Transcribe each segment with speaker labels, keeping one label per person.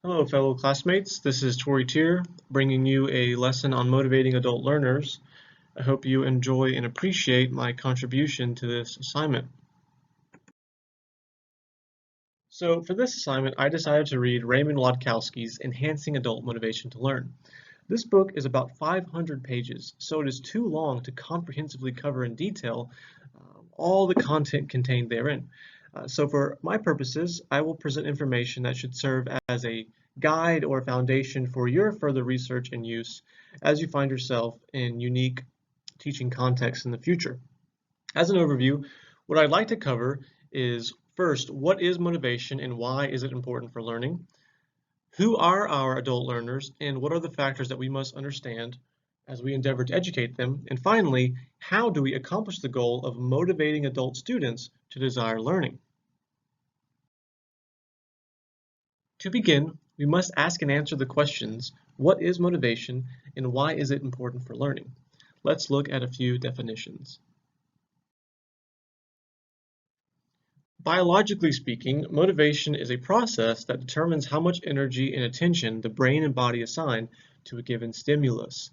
Speaker 1: Hello, fellow classmates. This is Tori Tier bringing you a lesson on motivating adult learners. I hope you enjoy and appreciate my contribution to this assignment. So for this assignment, I decided to read Raymond Wlodkowski's Enhancing Adult Motivation to Learn. This book is about 500 pages, so it is too long to comprehensively cover in detail all the content contained therein. So for my purposes, I will present information that should serve as a guide or foundation for your further research and use as you find yourself in unique teaching contexts in the future. As an overview, what I'd like to cover is first, what is motivation and why is it important for learning? Who are our adult learners and what are the factors that we must understand as we endeavor to educate them? And finally, how do we accomplish the goal of motivating adult students to desire learning? To begin, we must ask and answer the questions, what is motivation and why is it important for learning? Let's look at a few definitions. Biologically speaking, motivation is a process that determines how much energy and attention the brain and body assign to a given stimulus.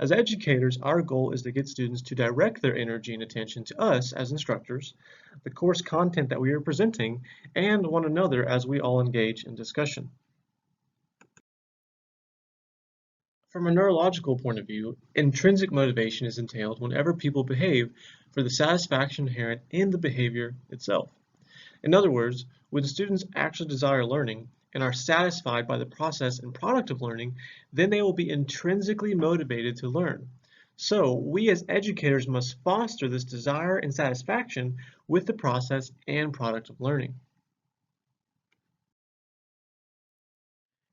Speaker 1: As educators, our goal is to get students to direct their energy and attention to us as instructors, the course content that we are presenting, and one another as we all engage in discussion. From a neurological point of view, intrinsic motivation is entailed whenever people behave for the satisfaction inherent in the behavior itself. In other words, when students actually desire learning and are satisfied by the process and product of learning, then they will be intrinsically motivated to learn. So we as educators must foster this desire and satisfaction with the process and product of learning.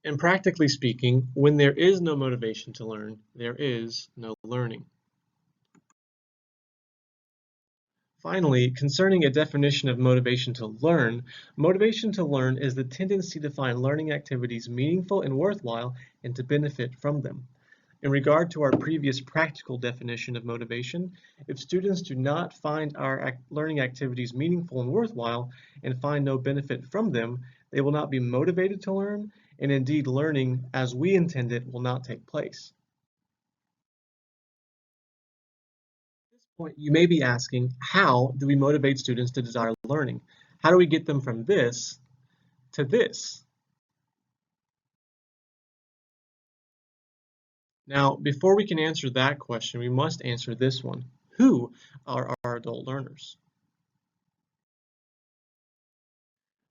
Speaker 1: And practically speaking, when there is no motivation to learn, there is no learning. Finally, concerning a definition of motivation to learn is the tendency to find learning activities meaningful and worthwhile and to benefit from them. In regard to our previous practical definition of motivation, if students do not find our learning activities meaningful and worthwhile and find no benefit from them, they will not be motivated to learn, and indeed learning as we intend it will not take place. At this point, you may be asking, how do we motivate students to desire learning? How do we get them from this to this? Now, before we can answer that question, we must answer this one. Who are our adult learners?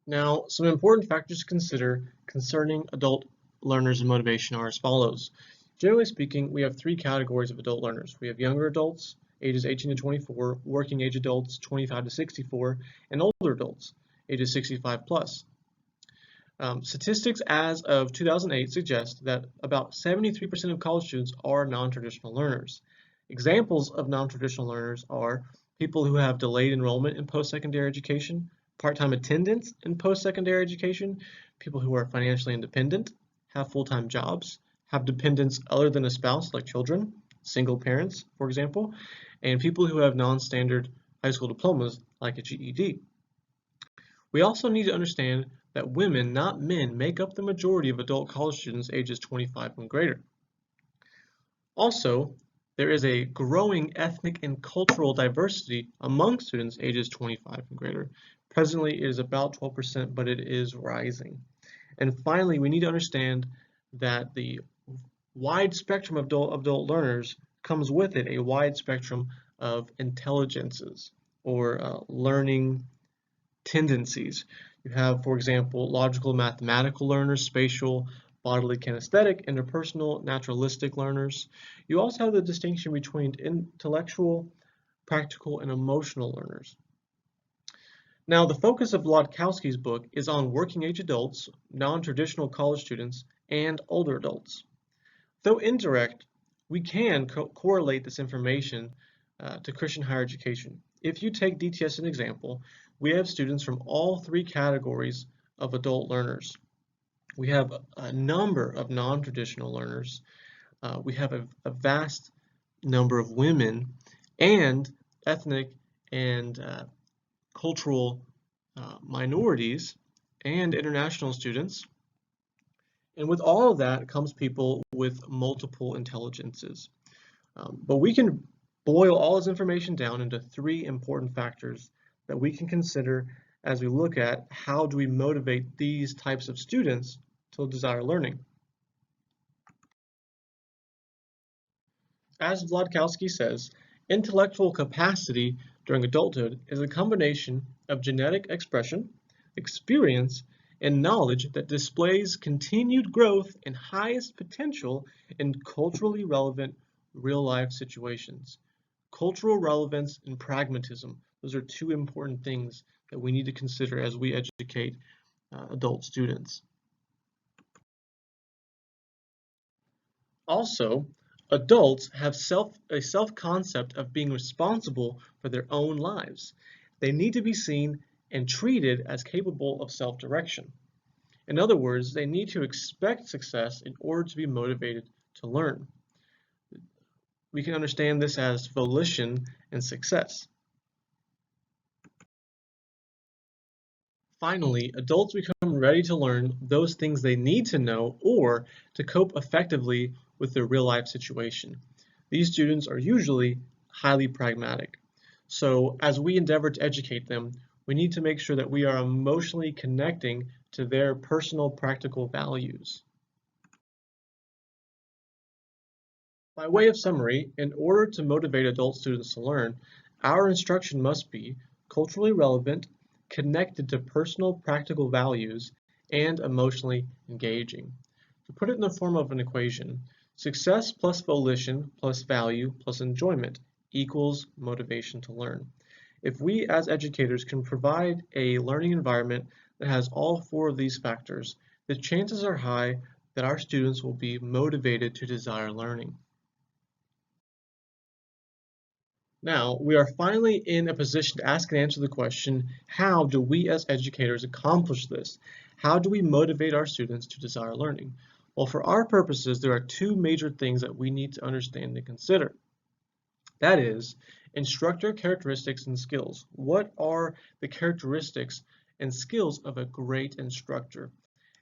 Speaker 1: Now, some important factors to consider concerning adult learners and motivation are as follows. Generally speaking, we have three categories of adult learners. We have younger adults, ages 18 to 24, working age adults, 25 to 64, and older adults, ages 65 plus. Statistics as of 2008 suggest that about 73% of college students are non-traditional learners. Examples of non-traditional learners are people who have delayed enrollment in post-secondary education, part-time attendance in post-secondary education, people who are financially independent, have full-time jobs, have dependents other than a spouse like children, single parents, for example, and people who have non-standard high school diplomas like a GED. We also need to understand that women, not men, make up the majority of adult college students ages 25 and greater. Also, there is a growing ethnic and cultural diversity among students ages 25 and greater. Presently, it is about 12%, but it is rising. And finally, we need to understand that the wide spectrum of adult learners comes with it a wide spectrum of intelligences or learning tendencies. You have, for example, logical mathematical learners, spatial, bodily kinesthetic, interpersonal, naturalistic learners. You also have the distinction between intellectual, practical, and emotional learners. Now, the focus of Wlodkowski's book is on working age adults, non-traditional college students, and older adults. Though indirect, we can correlate this information to Christian higher education. If you take DTS as an example, we have students from all three categories of adult learners. We have a number of non-traditional learners. We have a vast number of women and ethnic and cultural minorities and international students. And with all of that comes people with multiple intelligences. But we can boil all this information down into three important factors that we can consider as we look at how do we motivate these types of students to desire learning. As Wlodkowski says, intellectual capacity during adulthood is a combination of genetic expression, experience, and knowledge that displays continued growth and highest potential in culturally relevant real-life situations. Cultural relevance and pragmatism, those are two important things that we need to consider as we educate adult students. Also, adults have a self-concept of being responsible for their own lives. They need to be seen and treated as capable of self-direction. In other words, they need to expect success in order to be motivated to learn. We can understand this as volition and success. Finally, adults become ready to learn those things they need to know or to cope effectively with their real-life situation. These students are usually highly pragmatic. So as we endeavor to educate them, we need to make sure that we are emotionally connecting to their personal practical values. By way of summary, in order to motivate adult students to learn, our instruction must be culturally relevant, connected to personal practical values, and emotionally engaging. To put it in the form of an equation, success plus volition plus value plus enjoyment equals motivation to learn. If we as educators can provide a learning environment that has all four of these factors, the chances are high that our students will be motivated to desire learning. Now, we are finally in a position to ask and answer the question, how do we as educators accomplish this? How do we motivate our students to desire learning? Well, for our purposes, there are two major things that we need to understand and consider. That is, instructor characteristics and skills. What are the characteristics and skills of a great instructor?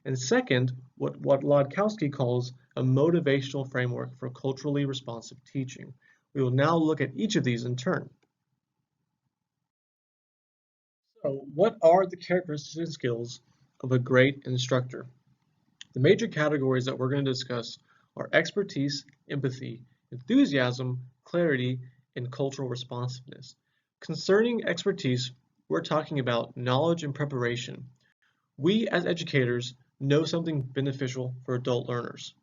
Speaker 1: And second, what Wlodkowski calls a motivational framework for culturally responsive teaching. We will now look at each of these in turn. So, what are the characteristics and skills of a great instructor? The major categories that we're going to discuss are expertise, empathy, enthusiasm, clarity, and cultural responsiveness. Concerning expertise, we're talking about knowledge and preparation. We as educators know something beneficial for adult learners.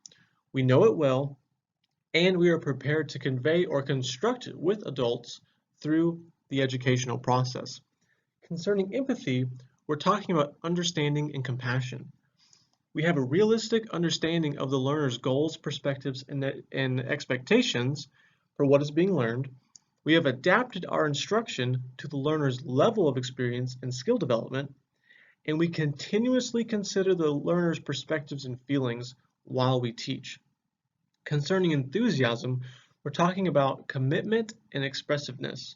Speaker 1: We know it well, and we are prepared to convey or construct it with adults through the educational process. Concerning empathy, we're talking about understanding and compassion. We have a realistic understanding of the learner's goals, perspectives, and expectations for what is being learned. We have adapted our instruction to the learner's level of experience and skill development, and we continuously consider the learner's perspectives and feelings while we teach. Concerning enthusiasm, we're talking about commitment and expressiveness.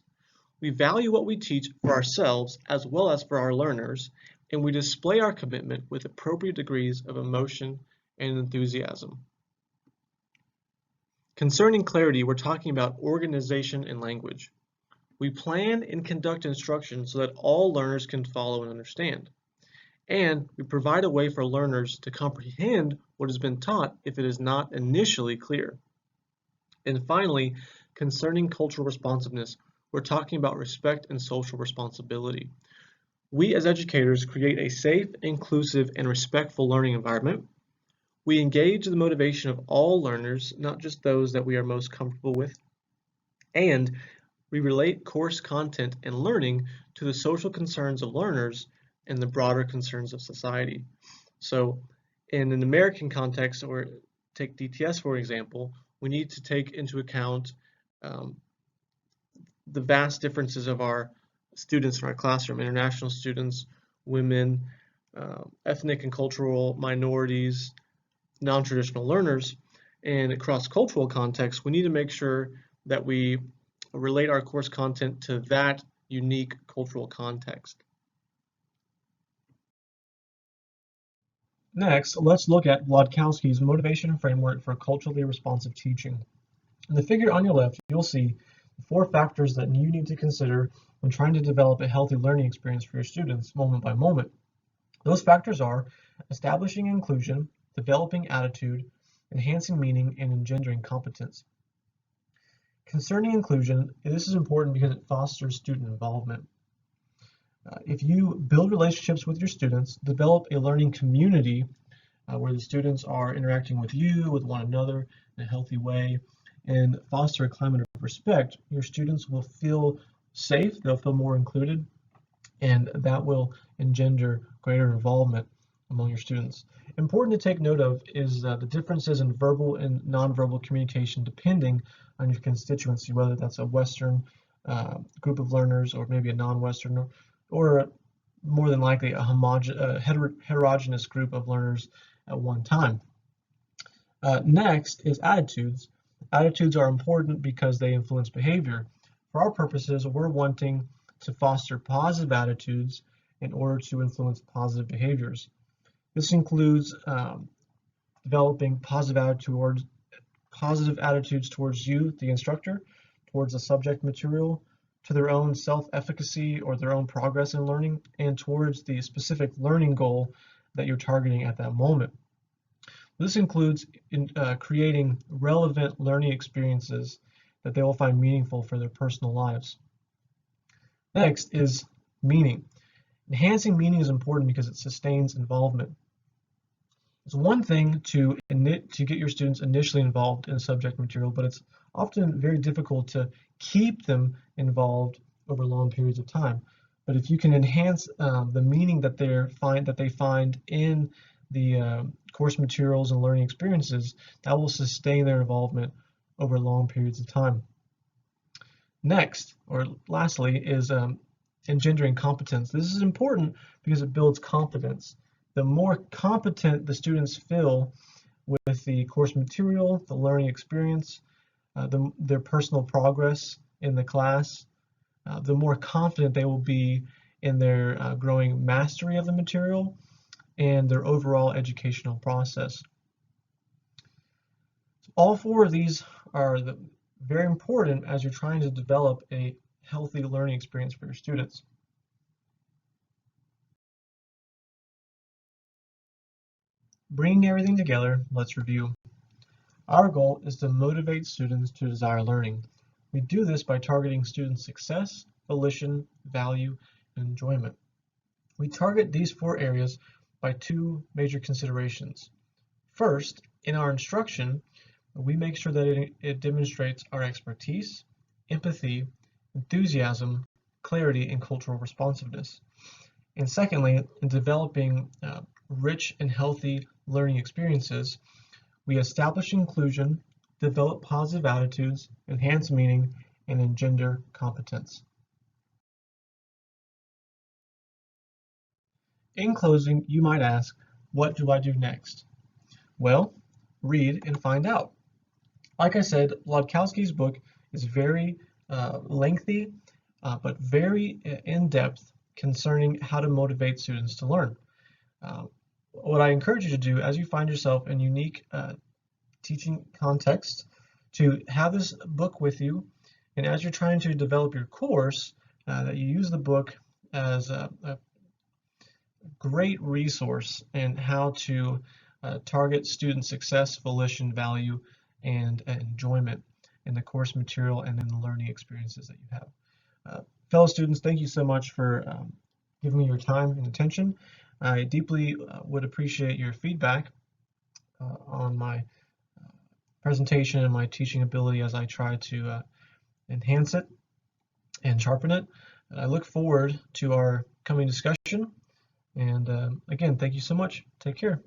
Speaker 1: We value what we teach for ourselves as well as for our learners, and we display our commitment with appropriate degrees of emotion and enthusiasm. Concerning clarity, we're talking about organization and language. We plan and conduct instruction so that all learners can follow and understand. And we provide a way for learners to comprehend what has been taught if it is not initially clear. And finally, concerning cultural responsiveness, we're talking about respect and social responsibility. We as educators create a safe, inclusive, and respectful learning environment. We engage the motivation of all learners, not just those that we are most comfortable with. And we relate course content and learning to the social concerns of learners and the broader concerns of society. So in an American context, or take DTS for example, we need to take into account the vast differences of our students in our classroom, international students, women, ethnic and cultural minorities, non-traditional learners, and across cultural contexts, we need to make sure that we relate our course content to that unique cultural context. Next, let's look at Wlodkowski's motivation framework for culturally responsive teaching. In the figure on your left, you'll see the 4 factors that you need to consider when trying to develop a healthy learning experience for your students moment by moment. Those factors are establishing inclusion, developing attitude, enhancing meaning, and engendering competence. Concerning inclusion, this is important because it fosters student involvement. If you build relationships with your students, develop a learning community where the students are interacting with you, with one another in a healthy way, and foster a climate of respect, your students will feel safe, they'll feel more included, and that will engender greater involvement among your students. Important to take note of is the differences in verbal and nonverbal communication depending on your constituency, whether that's a Western group of learners or maybe a non-Western or more than likely a heterogeneous group of learners at one time. Next is attitudes. Attitudes are important because they influence behavior. For our purposes, we're wanting to foster positive attitudes in order to influence positive behaviors. This includes developing positive attitudes towards you, the instructor, towards the subject material, to their own self-efficacy or their own progress in learning, and towards the specific learning goal that you're targeting at that moment. This includes creating relevant learning experiences that they will find meaningful for their personal lives. Next is meaning. Enhancing meaning is important because it sustains involvement. It's one thing to get your students initially involved in subject material, but it's often very difficult to keep them involved over long periods of time. But if you can enhance the meaning that they find in the course materials and learning experiences, that will sustain their involvement over long periods of time. Next, or lastly, is engendering competence. This is important because it builds confidence. The more competent the students feel with the course material, the learning experience, their personal progress in the class, the more confident they will be in their growing mastery of the material and their overall educational process. All 4 of these are very important as you're trying to develop a healthy learning experience for your students. Bringing everything together, let's review. Our goal is to motivate students to desire learning. We do this by targeting student success, volition, value, and enjoyment. We target these 4 areas by 2 major considerations. First, in our instruction, we make sure that it demonstrates our expertise, empathy, enthusiasm, clarity, and cultural responsiveness. And secondly, in developing rich and healthy learning experiences, we establish inclusion, develop positive attitudes, enhance meaning, and engender competence. In closing, you might ask, what do I do next? Well, read and find out. Like I said, Wlodkowski's book is very lengthy, but very in-depth concerning how to motivate students to learn. What I encourage you to do as you find yourself in unique teaching context, to have this book with you, and as you're trying to develop your course, that you use the book as a great resource in how to target student success, volition, value, and enjoyment in the course material and in the learning experiences that you have. Fellow students, thank you so much for giving me your time and attention. I deeply would appreciate your feedback on my presentation and my teaching ability as I try to enhance it and sharpen it. I look forward to our coming discussion. And again, thank you so much. Take care.